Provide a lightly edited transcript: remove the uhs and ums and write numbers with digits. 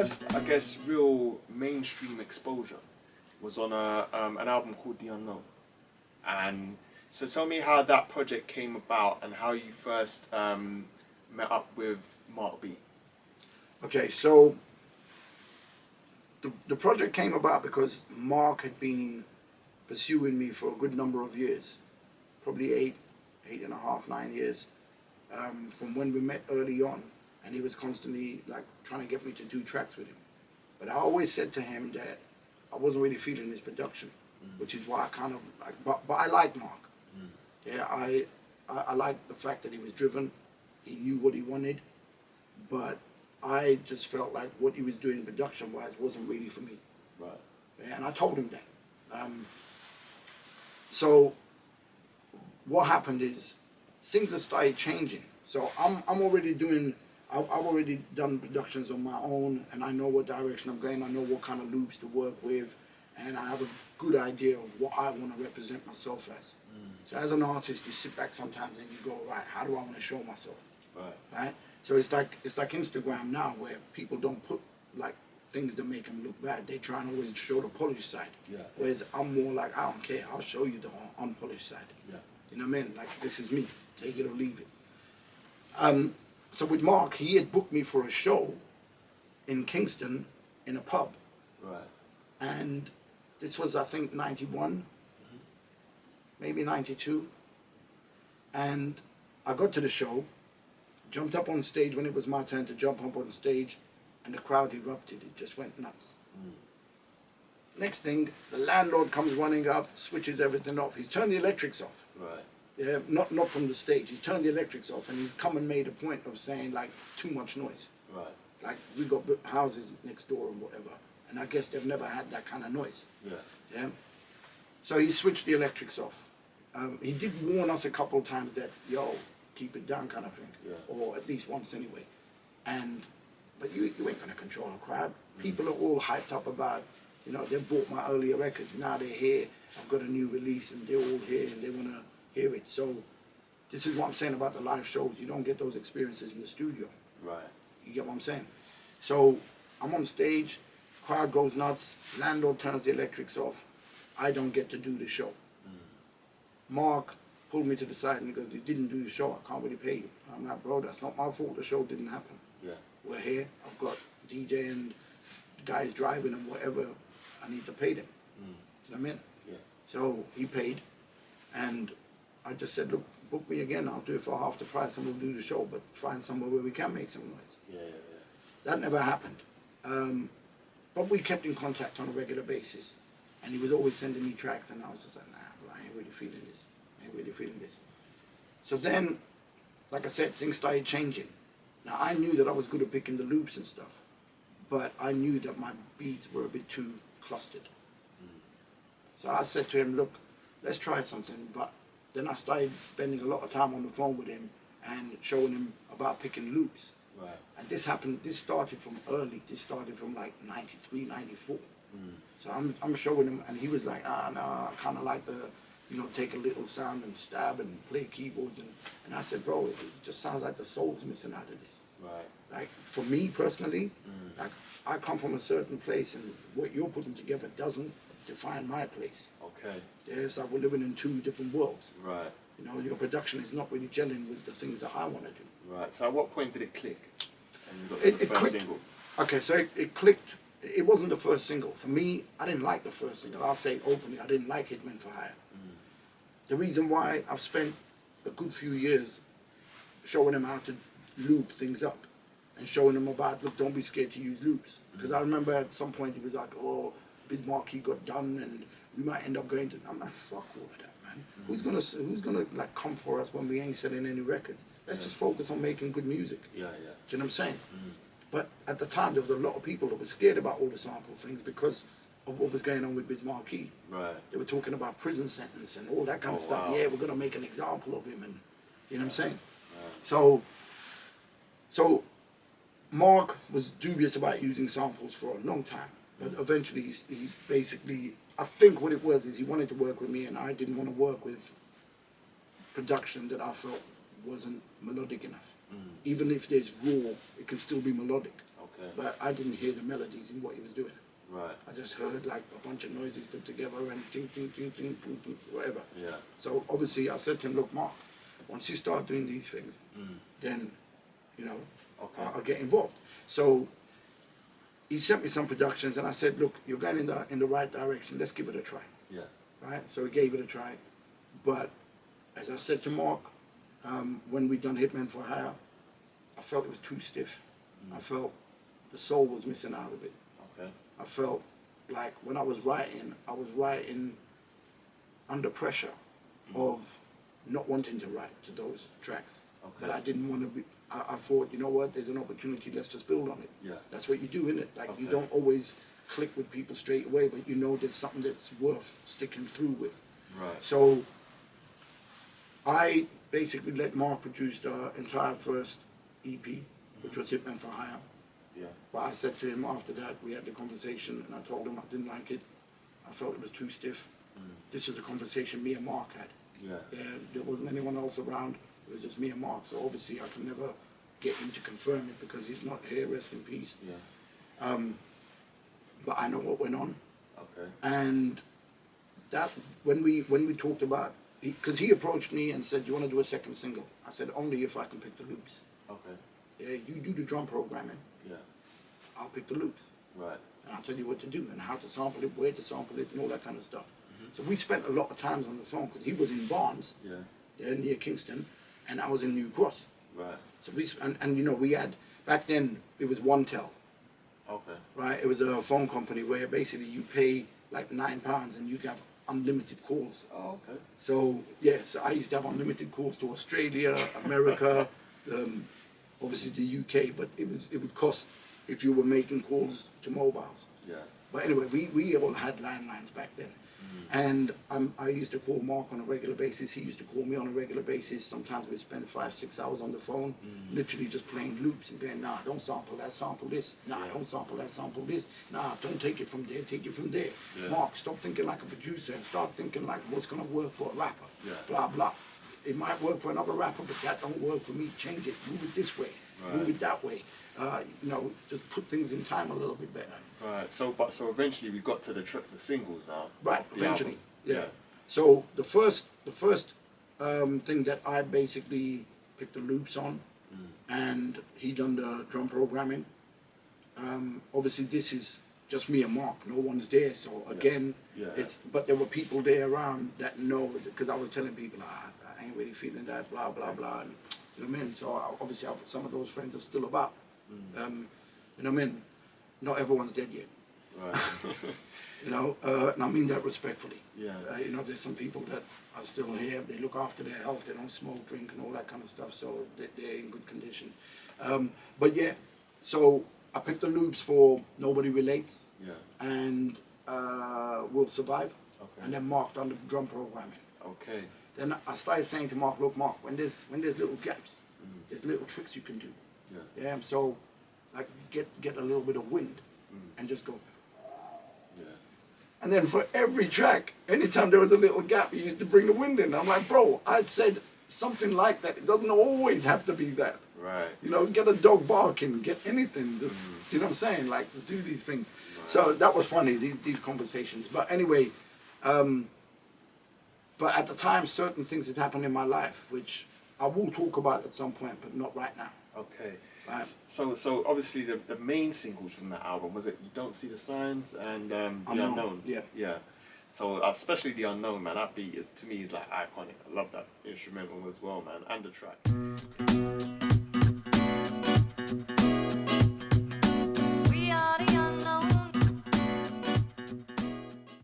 first, I guess, real mainstream exposure was on an album called The Unknown. And so tell me how that project came about and how you first met up with Mark B. Okay, so the project came about because Mark had been pursuing me for a good number of years, probably 8.5, 9 years, from when we met early on, and he was constantly like trying to get me to do tracks with him. But I always said to him that I wasn't really feeling his production, which is why I kind of like, but I like Mark. Yeah, I like the fact that he was driven, he knew what he wanted, but I just felt like what he was doing production-wise wasn't really for me. Right. Yeah, and I told him that. So what happened is things have started changing. So I'm already doing, I've already done productions on my own, and I know what direction I'm going. I know what kind of loops to work with, and I have a good idea of what I want to represent myself as. So as an artist, you sit back sometimes and you go, right, how do I want to show myself? Right? So it's like Instagram now, where people don't put like things that make them look bad. They try and always show the polished side. Yeah. Whereas I'm more like, I don't care. I'll show you the unpolished side. Yeah. You know what I mean? Like, this is me. Take it or leave it. So with Mark, he had booked me for a show in Kingston in a pub. Right. And this was, I think, 91, maybe 92. And I got to the show, jumped up on stage when it was my turn to jump up on stage, and the crowd erupted. It just went nuts. Next thing, the landlord comes running up, switches everything off. He's turned the electrics off. Right. Yeah, not from the stage. He's turned the electrics off, and he's come and made a point of saying, like, too much noise. Right. Like, we got houses next door and whatever, and I guess they've never had that kind of noise. Yeah. Yeah. So he switched the electrics off. He did warn us a couple of times that, yo, keep it down, kind of thing, or at least once anyway. But you ain't gonna control a crowd. People are all hyped up about, you know, they bought my earlier records. Now they're here. I've got a new release, and they're all here, and they wanna hear it. So this is what I'm saying about the live shows. You don't get those experiences in the studio. Right. You get what I'm saying? So I'm on stage, crowd goes nuts, landlord turns the electrics off. I don't get to do the show. Mark pulled me to the side and he goes, you didn't do the show, I can't really pay you. I'm like, bro, that's not my fault, the show didn't happen. Yeah. We're here, I've got DJ and the guys driving and whatever, I need to pay them. You know what I mean? Yeah. So he paid, and I just said, look, book me again, I'll do it for half the price and we'll do the show, but find somewhere where we can make some noise. Yeah. That never happened. But we kept in contact on a regular basis, and he was always sending me tracks, and I was just like, nah, bro, I ain't really feeling this. So then, like I said, things started changing. Now, I knew that I was good at picking the loops and stuff, but I knew that my beats were a bit too clustered. So I said to him, look, let's try something. But then I started spending a lot of time on the phone with him and showing him about picking loops. Right. And this started from early. This started from like 93, 94. So I'm showing him, and he was like, no, I kind of like the, you know, take a little sound and stab and play keyboards. And I said, bro, it just sounds like the soul's missing out of this. Right. Like, for me personally, like, I come from a certain place, and what you're putting together doesn't define my place. Okay. Yeah, it's like we're living in two different worlds. Right. You know, your production is not really gelling with the things that I want to do. Right. So at what point did it click? And you got to the first clicked. single? Okay, so it clicked. It wasn't the first single. For me, I didn't like the first single. I'll say it openly, I didn't like Hitmen for Hire. The reason why I've spent a good few years showing him how to loop things up and showing him about, look, don't be scared to use loops. Because I remember at some point he was like, oh, Bismarck, he got done and we might end up going to, I'm like, fuck all of that, man. Who's gonna like come for us when we ain't selling any records? Let's just focus on making good music. Yeah. Do you know what I'm saying? But at the time, there was a lot of people that were scared about all the sample things because of what was going on with Bismarck. Right. They were talking about prison sentence and all that kind of stuff. Wow. Yeah, we're going to make an example of him, and you know what I'm saying? So Mark was dubious about using samples for a long time, but eventually he basically, I think what it was is he wanted to work with me, and I didn't want to work with production that I felt wasn't melodic enough. Even if there's raw, it can still be melodic. Okay. But I didn't hear the melodies in what he was doing. Right. I just heard like a bunch of noises put together and ting, ting, ting, ting, ting, ting, whatever. Yeah. So obviously I said to him, look, Mark, once you start doing these things, then, you know, Okay. I'll get involved. So he sent me some productions and I said, look, you're going in the right direction. Let's give it a try. Yeah. Right? So we gave it a try. But as I said to Mark, when we done Hitman for Hire, I felt it was too stiff. I felt the soul was missing out of it. Okay. I felt like when I was writing under pressure of not wanting to write to those tracks. Okay. But I didn't want to be, I thought, you know what, there's an opportunity, let's just build on it. Yeah. That's what you do, innit? Like you Okay. don't always click with people straight away, but you know there's something that's worth sticking through with. Right. So I basically let Mark produce the entire first EP, which was Hitman for Hire. Yeah. But I said to him after that, we had the conversation, and I told him I didn't like it. I felt it was too stiff. This is a conversation me and Mark had. Yeah. There wasn't anyone else around. It was just me and Mark. So obviously I can never get him to confirm it because he's not here, rest in peace. Yeah. But I know what went on. Okay. And that, when we talked about, because he approached me and said, do you want to do a second single? I said, only if I can pick the loops. Okay. Yeah, you do the drum programming. Yeah. I'll pick the loops. Right. And I'll tell you what to do and how to sample it, where to sample it, and all that kind of stuff. So we spent a lot of times on the phone because he was in Barnes, Yeah. there near Kingston, and I was in New Cross. Right. So and you know, we had, back then it was OneTel, Okay. right? It was a phone company where basically you pay like £9 and you have unlimited calls. Oh, okay. So yeah, so I used to have unlimited calls to Australia, America, obviously the UK, but it would cost if you were making calls to mobiles. Yeah. But anyway, we all had landlines back then. And I used to call Mark on a regular basis. He used to call me on a regular basis. Sometimes we'd spend 5-6 hours on the phone, literally just playing loops and going, nah, don't sample that, sample this. Nah, don't sample that, sample this. Nah, don't take it from there, take it from there. Yeah. Mark, stop thinking like a producer and start thinking like what's going to work for a rapper. Yeah. Blah, blah. It might work for another rapper, but that don't work for me. Change it, move it this way, move it that way. You know, just put things in time a little bit better. Right. So eventually we got to the singles now. Right, The eventually, album. yeah. So the first thing that I basically picked the loops on, and he done the drum programming. Obviously, this is just me and Mark. No one's there, so again, but there were people there around that know, because I was telling people, I ain't really feeling that, blah blah blah, and you know what I mean. So obviously, some of those friends are still about. You know what I mean. Not everyone's dead yet. Right. You know, and I mean that respectfully. Yeah. You know, there's some people that are still here. They look after their health. They don't smoke, drink, and all that kind of stuff. So they're in good condition. But yeah, so I picked the loops for Nobody Relates and Will Survive, and then Mark done the drum programming. Okay. Then I started saying to Mark, look, Mark, when there's little gaps, there's little tricks you can do. Yeah. So like get a little bit of wind and just go. Yeah. And then for every track, anytime there was a little gap, he used to bring the wind in. I'm like, bro, I said something like that. It doesn't always have to be that. Right. You know, get a dog barking, get anything. Just, you know what I'm saying? Like, do these things. Right. So that was funny, these conversations. But anyway, but at the time, certain things had happened in my life, which I will talk about at some point, but not right now. Okay. So obviously the main singles from that album was it You Don't See the Signs and The Unknown. Yeah. Yeah. So especially The Unknown, man, that beat to me is like iconic. I love that instrumental as well, man, and the track.